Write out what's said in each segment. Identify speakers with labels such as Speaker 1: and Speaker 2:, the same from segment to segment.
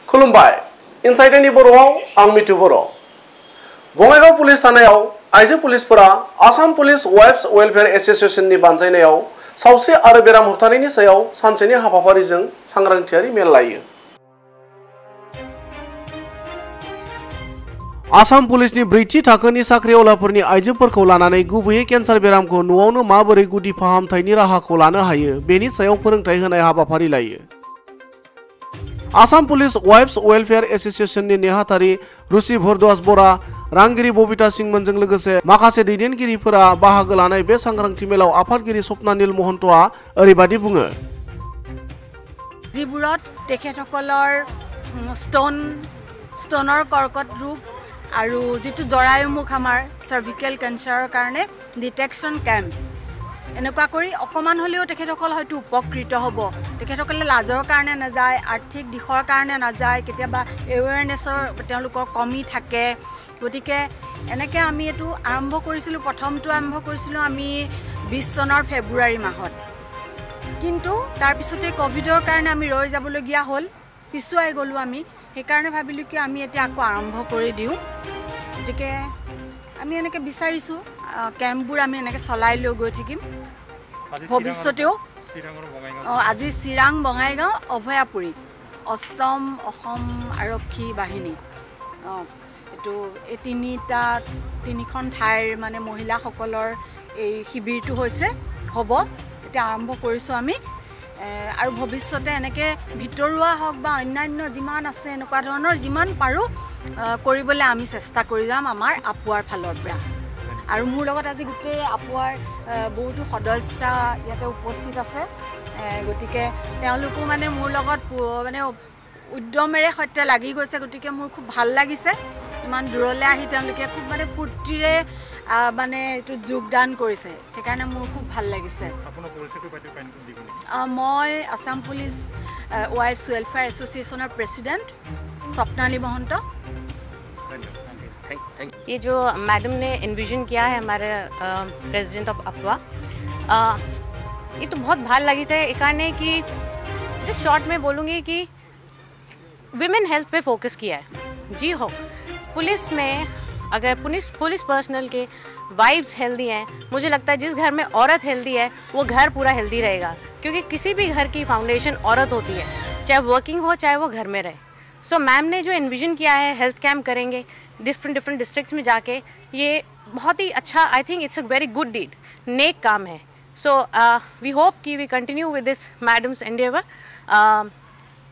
Speaker 1: खुलुमबाय inside any बर'आव आं मिथु बर'। बङाइगाव पुलिस थानायाव आइजो पुलिसफोरा आसाम पुलिस वाइफ्स वेलफेयार एसोसिएशननि बानजायनायाव सावस्रि आरो बेराम होबथानायनि सायाव सानसेनि हाबाफारिजों सांग्रांथियारि मेल लायो। आसाम पुलिसनि ब्रैथि थाखोनि साख्रिआवलाफोरनि आइजोफोरखौ लानानै गुबैयै केन्सार बेरामखौ न'आवनो माबोरै गुदि फाहामथायनि राहाखौ लानो हायो बेनि सायाव फोरोंथाय होनाय हाबाफारि लायो। आसाम पुलिस वाइफ्स वेलफेयार एसोसिएशननि नेहाथारि रुचि भरद्वाज बरा, रांगिरि बबिता सिंमोनजों लोगोसे माखासे दैदेनगिरिफोरा बाहागो लानाय बे सांग्रांथि मेलाव आफादगिरि स्वप्नानिल महन्तआ ओरैबादि बुङो।
Speaker 2: जिबुरत तेखेतসকলৰ ষ্টনৰ কৰ্কট ৰোগ আৰু যেটো জৰায়ুমুখ আমাৰ সাৰ্ভিকেল কেন্সাৰৰ কাৰণে ডিটেকশ্যন কেম্প এনেকুৱা কৰি অকমান হলেও তেখেতসকল হয়তো উপকৃত হ'ব। তেখেতসকলে লাজৰ কাৰণে নাযায়, আৰ্থিক দিশৰ কাৰণে নাযায়, কেতিয়াবা এৱেৰনেছৰ তেওঁলোকৰ কমি থাকে। গতিকে এনেকৈ আমি এইটো আৰম্ভ কৰিছিলোঁ। প্ৰথমটো আৰম্ভ কৰিছিলোঁ আমি 20 চনৰ ফেব্ৰুৱাৰী মাহত, কিন্তু তাৰপিছতে ক'ভিডৰ কাৰণে আমি ৰৈ যাবলগীয়া হ'ল, পিছুৱাই গ'লোঁ আমি। সেইকাৰণে ভাবিলোঁ কি আমি এতিয়া আকৌ আৰম্ভ কৰি দিওঁ। গতিকে আমি এনেকৈ বিচাৰিছোঁ কেম্পবোৰ আমি এনেকৈ চলাই লৈ গৈ থাকিম ভৱিষ্যতেও। আজি চিৰাং, বঙাইগাঁও, অভয়াপুৰী 8ম অসম আৰক্ষী বাহিনী এইটো এই তিনিখন ঠাইৰ মানে মহিলাসকলৰ এই শিবিৰটো হৈছে হ'ব। এতিয়া আৰম্ভ কৰিছোঁ আমি আৰু ভৱিষ্যতে এনেকৈ ভিতৰুৱা হওক বা অন্যান্য যিমান আছে এনেকুৱা ধৰণৰ যিমান পাৰোঁ কৰিবলৈ আমি চেষ্টা কৰি যাম আমাৰ আপুৱাৰ ফালৰ পৰা। আৰু মোৰ লগত আজি গোটেই আপুৱাৰ বহুতো সদস্য ইয়াতে উপস্থিত আছে। গতিকে তেওঁলোকো মানে মোৰ লগত মানে উদ্যমেৰে সৈতে লাগি গৈছে। গতিকে মোৰ খুব ভাল লাগিছে, ইমান দূৰলৈ আহি তেওঁলোকে খুব মানে ফূৰ্তিৰে মানে এইটো যোগদান কৰিছে। সেইকাৰণে মোৰ খুব ভাল লাগিছে। মই Assam police wives welfare association president Swapnali Mahanta.
Speaker 3: ये जो मैडम ने इन्विजन किया है हमारे प्रेसिडेंट ऑफ अपवा, ये तो बहुत भाल लगी थे इकाने की। जस्ट शॉर्ट में बोलूँगी कि विमेन हेल्थ पे फोकस किया है। जी हो, पुलिस में अगर पुलिस पर्सनल के वाइब्स हेल्दी हैं, मुझे लगता है जिस घर में औरत हेल्दी है वो घर पूरा हेल्दी रहेगा, क्योंकि किसी भी घर की फाउंडेशन औरत होती है, चाहे वर्किंग हो चाहे वो घर में रहे। सो मैम ने जो इन्विजन किया है हेल्थ कैम्प करेंगे डिफरेंट डिस्ट्रिक्ट्स में जाके, ये बहुत ही अच्छा, I think it's a very good deed, नेक काम है। सो वी होप कि we continue with this madam's endeavour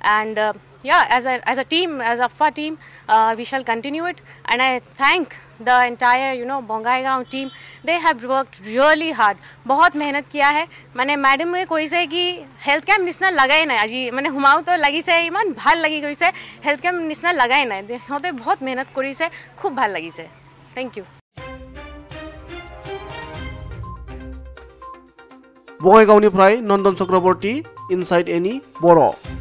Speaker 3: and yeah, as a team, as APWA team, we shall continue it. And I thank the entire Bongaigaon team. They have worked really hard. बहुत मेहनत किया है। मैंने madam में कोई से कि health camp निस्ना लगाए ना आज मैंने हुमाऊ तो लगी से इमान भाल लगी कोई से हेल्थ कैम्प निस्ना लगाए ना होते बहुत मेहनत करी से खूब भाल लगी से। Thank you.
Speaker 1: बङाइगावनिफ्राय नन्दन चक्रवर्ती, इनसाइड एनि बर'।